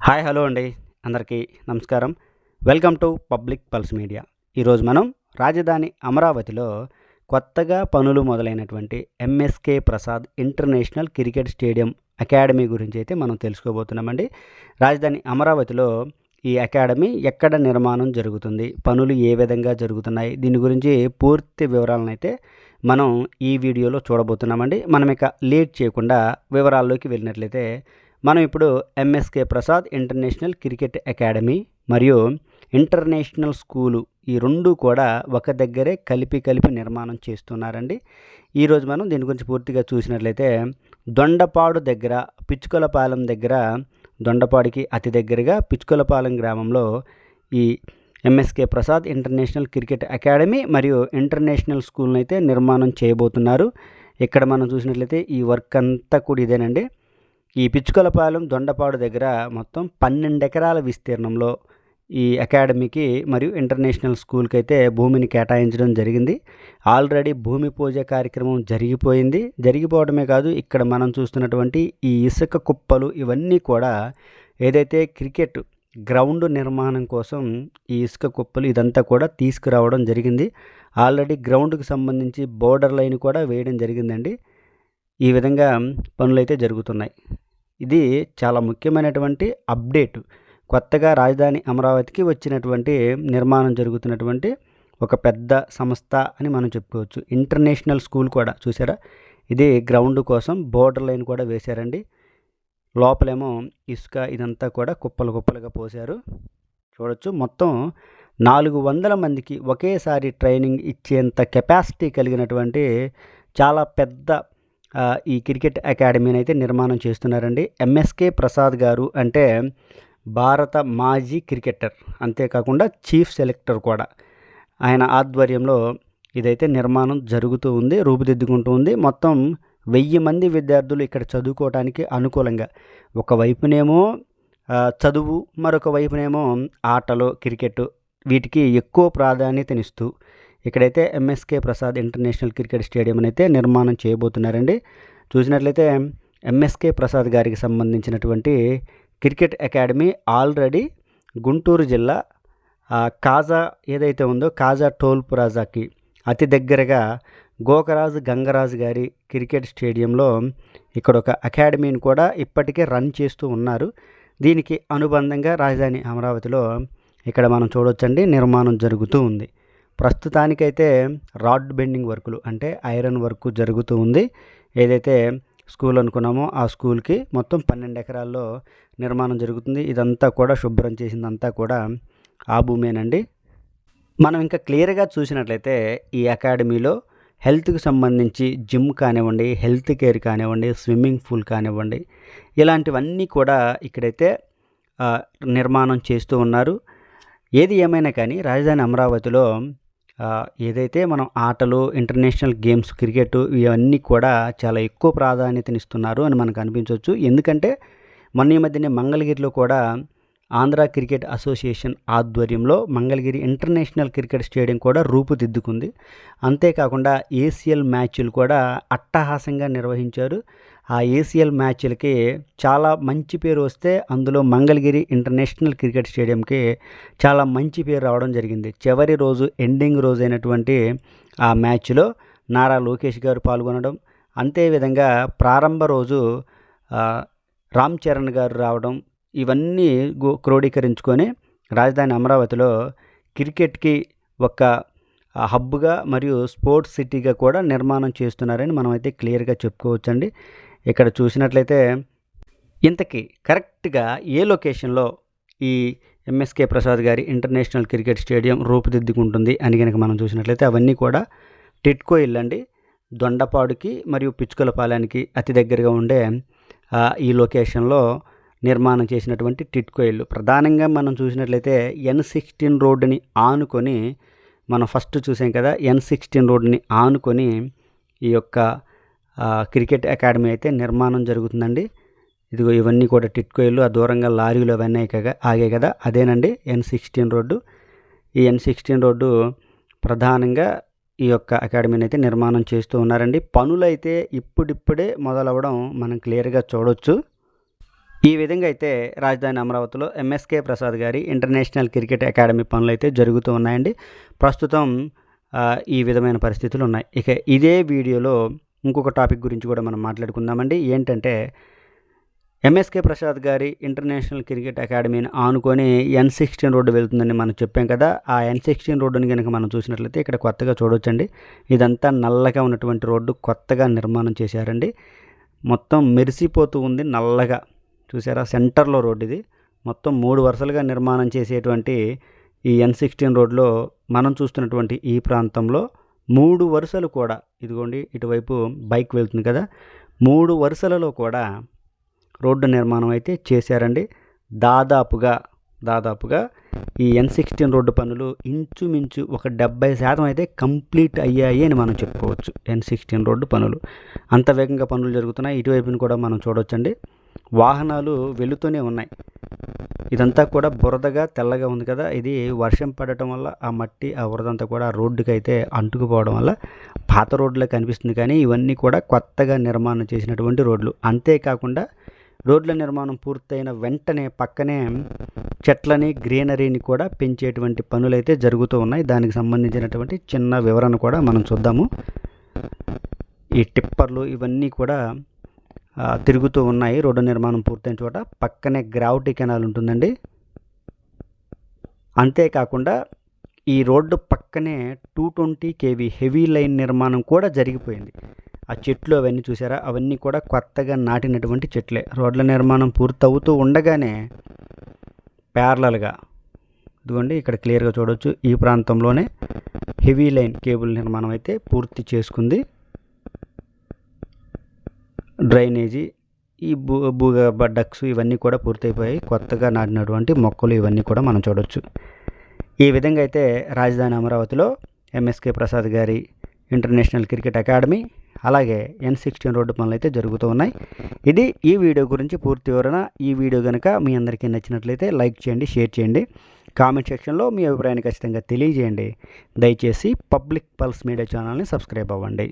Hi hello అండి, అందరికీ నమస్కారం. Welcome to public pulse media. ఈరోజు మనం రాజధాని అమరావతిలో కొత్తగా పనులు మొదలైనటువంటి MSK Prasad international cricket stadium academy గురించి అయితే మనం తెలుసుకోబోతున్నామండి. రాజధాని అమరావతిలో ఈ అకాడమీ ఎక్కడ నిర్మాణం జరుగుతుంది, పనులు ఏ విధంగా జరుగుతున్నాయి, దీని గురించి పూర్తి వివరాలను అయితే మనం ఈ వీడియోలో చూడబోతున్నామండి. మనం ఇక లేట్ చేయకుండా వివరాల్లోకి వెళ్ళినట్లయితే మనం ఇప్పుడు MSK Prasad international cricket academy మరియు ఇంటర్నేషనల్ స్కూలు ఈ రెండు కూడా ఒక దగ్గరే కలిపి నిర్మాణం చేస్తున్నారండి. ఈరోజు మనం దీని గురించి పూర్తిగా చూసినట్లయితే దొండపాడు దగ్గర పిచ్చుకలపాలెం దగ్గర, దొండపాడికి అతి దగ్గరగా పిచ్చుకలపాలెం గ్రామంలో ఈ MSK Prasad international cricket academy మరియు ఇంటర్నేషనల్ స్కూల్ని అయితే నిర్మాణం చేయబోతున్నారు. ఇక్కడ మనం చూసినట్లయితే ఈ వర్క్ అంతా కూడా ఇదేనండి. ఈ పిచ్చుకలపాలెం దొండపాడు దగ్గర మొత్తం 12 ఎకరాల విస్తీర్ణంలో ఈ అకాడమీకి మరియు ఇంటర్నేషనల్ స్కూల్కి అయితే భూమిని కేటాయించడం జరిగింది. ఆల్రెడీ భూమి పూజ కార్యక్రమం జరిగిపోవడమే కాదు, ఇక్కడ మనం చూస్తున్నటువంటి ఈ ఇసుక కుప్పలు ఇవన్నీ కూడా ఏదైతే క్రికెట్ గ్రౌండ్ నిర్మాణం కోసం ఈ ఇసుక కుప్పలు ఇదంతా కూడా తీసుకురావడం జరిగింది. ఆల్రెడీ గ్రౌండ్కి సంబంధించి బోర్డర్ లైన్ కూడా వేయడం జరిగిందండి. ఈ విధంగా పనులు అయితే జరుగుతున్నాయి. ఇది చాలా ముఖ్యమైనటువంటి అప్డేట్. కొత్తగా రాజధాని అమరావతికి వచ్చినటువంటి నిర్మాణం జరుగుతున్నటువంటి ఒక పెద్ద సంస్థ అని మనం చెప్పుకోవచ్చు. ఇంటర్నేషనల్ స్కూల్ కూడా చూసారా, ఇది గ్రౌండ్ కోసం బోర్డర్ లైన్ కూడా వేశారండి. లోపలేమో ఇసుక ఇదంతా కూడా కుప్పలుగా పోశారు. చూడొచ్చు, మొత్తం 400 మందికి ఒకేసారి ట్రైనింగ్ ఇచ్చేంత కెపాసిటీ కలిగినటువంటి చాలా పెద్ద ఈ క్రికెట్ అకాడమీని అయితే నిర్మాణం చేస్తున్నారండి. ఎంఎస్కే ప్రసాద్ గారు అంటే భారత మాజీ క్రికెటర్, అంతేకాకుండా చీఫ్ సెలెక్టర్ కూడా. ఆయన ఆధ్వర్యంలో ఇదైతే నిర్మాణం జరుగుతూ ఉంది, రూపుదిద్దుకుంటూ ఉంది. మొత్తం 1000 మంది విద్యార్థులు ఇక్కడ చదువుకోవడానికి అనుకూలంగా, ఒకవైపునేమో చదువు, మరొక వైపునేమో ఆటలు, క్రికెట్ వీటికి ఎక్కువ ప్రాధాన్యతనిస్తూ ఇక్కడైతే MSK Prasad international cricket stadium అయితే నిర్మాణం చేయబోతున్నారండి. చూసినట్లయితే ఎంఎస్కే ప్రసాద్ గారికి సంబంధించినటువంటి క్రికెట్ అకాడమీ ఆల్రెడీ గుంటూరు జిల్లా కాజా ఏదైతే ఉందో కాజా టోల్ ప్లాజాకి అతి దగ్గరగా గోకరాజు గంగరాజు గారి క్రికెట్ స్టేడియంలో ఇక్కడ ఒక అకాడమీని కూడా ఇప్పటికే రన్ చేస్తూ ఉన్నారు. దీనికి అనుబంధంగా రాజధాని అమరావతిలో ఇక్కడ మనం చూడొచ్చండి నిర్మాణం జరుగుతూ ఉంది. ప్రస్తుతానికైతే రాడ్ బెండింగ్ వర్కులు అంటే ఐరన్ వర్క్ జరుగుతూ ఉంది. ఏదైతే స్కూల్ అనుకున్నామో ఆ స్కూల్కి మొత్తం 12 ఎకరాల్లో నిర్మాణం జరుగుతుంది. ఇదంతా కూడా శుభ్రం చేసిందంతా కూడా ఆ భూమేనండి. మనం ఇంకా క్లియర్గా చూసినట్లయితే ఈ అకాడమీలో హెల్త్కి సంబంధించి జిమ్ కానివ్వండి, హెల్త్ కేర్ కానివ్వండి, స్విమ్మింగ్ పూల్ కానివ్వండి, ఇలాంటివన్నీ కూడా ఇక్కడైతే నిర్మాణం చేస్తూ ఉన్నారు. ఏది ఏమైనా కానీ రాజధాని అమరావతిలో ఏదైతే మనం ఆటలు, ఇంటర్నేషనల్ గేమ్స్, క్రికెట్ ఇవన్నీ కూడా చాలా ఎక్కువ ప్రాధాన్యతనిస్తున్నారు అని మనకు అనిపించవచ్చు. ఎందుకంటే మొన్న ఈ మధ్యనే మంగళగిరిలో కూడా ఆంధ్ర క్రికెట్ అసోసియేషన్ ఆధ్వర్యంలో మంగళగిరి ఇంటర్నేషనల్ క్రికెట్ స్టేడియం కూడా రూపుదిద్దుకుంది. అంతేకాకుండా ఏసీఎల్ మ్యాచ్లు కూడా అట్టహాసంగా నిర్వహించారు. ఆ ఏసీఎల్ మ్యాచ్లకి చాలా మంచి పేరు వస్తే అందులో మంగళగిరి ఇంటర్నేషనల్ క్రికెట్ స్టేడియంకి చాలా మంచి పేరు రావడం జరిగింది. చివరి రోజు ఎండింగ్ రోజు అయినటువంటి ఆ మ్యాచ్లో నారా లోకేష్ గారు పాల్గొనడం, అంతేవిధంగా ప్రారంభ రోజు రామ్ చరణ్ గారు రావడం, ఇవన్నీ క్రోడీకరించుకొని రాజధాని అమరావతిలో క్రికెట్కి ఒక హబ్గా మరియు స్పోర్ట్స్ సిటీగా కూడా నిర్మాణం చేస్తున్నారని మనం అయితే క్లియర్గా చెప్పుకోవచ్చండి. ఇక్కడ చూసినట్లయితే ఇంతకీ కరెక్ట్గా ఏ లొకేషన్లో ఈ ఎంఎస్కే ప్రసాద్ గారి ఇంటర్నేషనల్ క్రికెట్ స్టేడియం రూపుదిద్దుకుంటుంది అని కనుక మనం చూసినట్లయితే అవన్నీ కూడా టిట్కో ఇల్లండి. దొండపాడుకి మరియు పిచ్చుకలపాలెనికి అతి దగ్గరగా ఉండే ఈ లొకేషన్లో నిర్మాణం చేసినటువంటి టిట్కో ఇల్లు. ప్రధానంగా మనం చూసినట్లయితే N16 రోడ్డుని ఆనుకొని, మనం ఫస్ట్ చూసాం కదా, N16 రోడ్డుని ఆనుకొని ఈ యొక్క క్రికెట్ అకాడమీ అయితే నిర్మాణం జరుగుతుందండి. ఇదిగో ఇవన్నీ కూడా టిట్కో ఇల్లు, ఆ దూరంగా లారీలు అవన్నీ ఆగాయి కదా, అదేనండి N16 రోడ్డు. ఈ N16 రోడ్డు ప్రధానంగా ఈ యొక్క అకాడమీని అయితే నిర్మాణం చేస్తూ ఉన్నారండి. పనులైతే ఇప్పుడిప్పుడే మొదలవ్వడం మనం క్లియర్గా చూడవచ్చు. ఈ విధంగా అయితే రాజధాని అమరావతిలో ఎంఎస్కే ప్రసాద్ గారి ఇంటర్నేషనల్ క్రికెట్ అకాడమీ పనులు అయితే జరుగుతూ ఉన్నాయండి. ప్రస్తుతం ఈ విధమైన పరిస్థితులు ఉన్నాయి. ఇక ఇదే వీడియోలో ఇంకొక టాపిక్ గురించి కూడా మనం మాట్లాడుకుందామండి. ఏంటంటే ఎంఎస్కే ప్రసాద్ గారి ఇంటర్నేషనల్ క్రికెట్ అకాడమీని ఆనుకొని N16 రోడ్డు వెళ్తుందని మనం చెప్పాం కదా. ఆ N16 రోడ్డుని కనుక మనం చూసినట్లయితే ఇక్కడ కొత్తగా చూడొచ్చండి. ఇదంతా నల్లగా ఉన్నటువంటి రోడ్డు కొత్తగా నిర్మాణం చేశారండి. మొత్తం మెరిసిపోతూ ఉంది నల్లగా, చూసారా? సెంటర్లో రోడ్డు ఇది. మొత్తం 3 వరుసలుగా నిర్మాణం చేసేటువంటి ఈ N16 రోడ్లో మనం చూస్తున్నటువంటి ఈ ప్రాంతంలో 3 వరుసలు కూడా, ఇదిగోండి ఇటువైపు బైక్ వెళ్తుంది కదా, 3 వరుసలలో కూడా రోడ్డు నిర్మాణం అయితే చేశారండి. దాదాపుగా ఈ N16 రోడ్డు పనులు ఇంచుమించు ఒక 70% అయితే కంప్లీట్ అయ్యాయి అని మనం చెప్పుకోవచ్చు. N16 రోడ్డు పనులు అంత వేగంగా పనులు జరుగుతున్నాయి. ఇటువైపుని కూడా మనం చూడొచ్చండి, వాహనాలు వెళుతూనే ఉన్నాయి. ఇదంతా కూడా బురదగా తెల్లగా ఉంది కదా, ఇది వర్షం పడటం వల్ల ఆ మట్టి ఆ బురదంతా కూడా ఆ రోడ్డుకి అయితే అంటుకుపోవడం వల్ల పాత రోడ్లే కనిపిస్తుంది. కానీ ఇవన్నీ కూడా కొత్తగా నిర్మాణం చేసినటువంటి రోడ్లు. అంతేకాకుండా రోడ్ల నిర్మాణం పూర్తయిన వెంటనే పక్కనే చెట్లని, గ్రీనరీని కూడా పెంచేటువంటి పనులైతే జరుగుతూ ఉన్నాయి. దానికి సంబంధించినటువంటి చిన్న వివరణ కూడా మనం చూద్దాము. ఈ టిప్పర్లు ఇవన్నీ కూడా తిరుగుతూ ఉన్నాయి. రోడ్డు నిర్మాణం పూర్తయిన చోట పక్కనే గ్రావిటీ కెనాల్ ఉంటుందండి. అంతేకాకుండా ఈ రోడ్డు పక్కనే 220 kV హెవీ లైన్ నిర్మాణం కూడా జరిగిపోయింది. ఆ చెట్లు అవన్నీ చూసారా, అవన్నీ కూడా కొత్తగా నాటినటువంటి చెట్లే. రోడ్ల నిర్మాణం పూర్తవుతూ ఉండగానే ప్యారలల్గా, ఇదిగోండి ఇక్కడ క్లియర్గా చూడవచ్చు, ఈ ప్రాంతంలోనే హెవీ లైన్ కేబుల్ నిర్మాణం అయితే పూర్తి చేసుకుంది. డ్రైనేజీ, ఈ భూగర్భ డక్స్ ఇవన్నీ కూడా పూర్తయిపోయాయి. కొత్తగా నాటినటువంటి మొక్కలు ఇవన్నీ కూడా మనం చూడవచ్చు. ఈ విధంగా అయితే రాజధాని అమరావతిలో ఎంఎస్కే ప్రసాద్ గారి ఇంటర్నేషనల్ క్రికెట్ అకాడమీ అలాగే N16 రోడ్డు పనులు అయితే జరుగుతూ ఉన్నాయి. ఇది ఈ వీడియో గురించి పూర్తి వివరణ. ఈ వీడియో కనుక మీ అందరికీ నచ్చినట్లయితే లైక్ చేయండి, షేర్ చేయండి, కామెంట్ సెక్షన్లో మీ అభిప్రాయాన్ని ఖచ్చితంగా తెలియజేయండి. దయచేసి పబ్లిక్ పల్స్ మీడియా ఛానల్ని సబ్స్క్రైబ్ అవ్వండి.